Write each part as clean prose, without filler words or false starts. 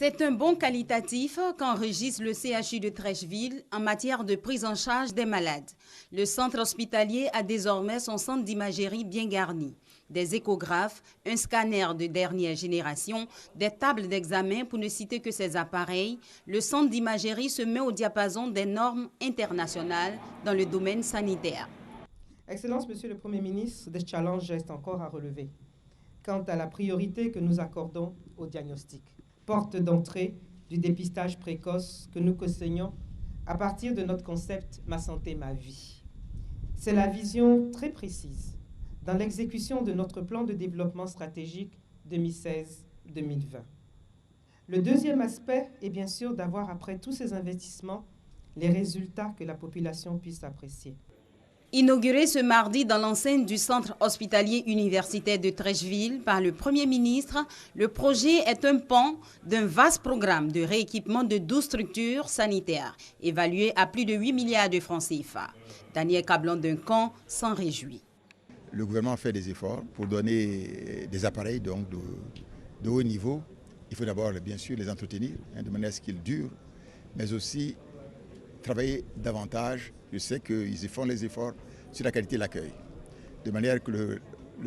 C'est un bond qualitatif qu'enregistre le CHU de Treichville en matière de prise en charge des malades. Le centre hospitalier a désormais son centre d'imagerie bien garni. Des échographes, un scanner de dernière génération, des tables d'examen pour ne citer que ces appareils, le centre d'imagerie se met au diapason des normes internationales dans le domaine sanitaire. Excellence, Monsieur le Premier ministre, des challenges restent encore à relever quant à la priorité que nous accordons au diagnostic. Porte d'entrée du dépistage précoce que nous co-signons à partir de notre concept « Ma santé, ma vie ». C'est la vision très précise dans l'exécution de notre plan de développement stratégique 2016-2020. Le deuxième aspect est bien sûr d'avoir, après tous ces investissements, les résultats que la population puisse apprécier. Inauguré ce mardi dans l'enceinte du centre hospitalier universitaire de Treichville par le Premier ministre, le projet est un pan d'un vaste programme de rééquipement de 12 structures sanitaires, évaluées à plus de 8 milliards de francs CFA. Daniel Cablon-Duncan s'en réjouit. Le gouvernement fait des efforts pour donner des appareils donc de haut niveau. Il faut d'abord bien sûr les entretenir de manière à ce qu'ils durent, mais aussi travailler davantage. Je sais qu'ils font les efforts sur la qualité de l'accueil, de manière que le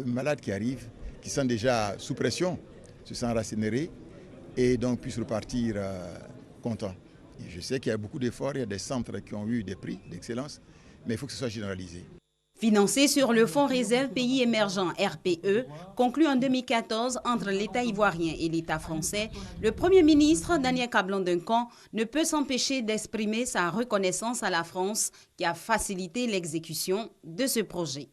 malade qui arrive, qui sent déjà sous pression, se sent rasséréné et donc puisse repartir content. Et je sais qu'il y a beaucoup d'efforts, il y a des centres qui ont eu des prix d'excellence, mais il faut que ce soit généralisé. Financé sur le Fonds Réserve Pays Émergents RPE, conclu en 2014 entre l'État ivoirien et l'État français, le Premier ministre Daniel Cablon-Duncan ne peut s'empêcher d'exprimer sa reconnaissance à la France qui a facilité l'exécution de ce projet.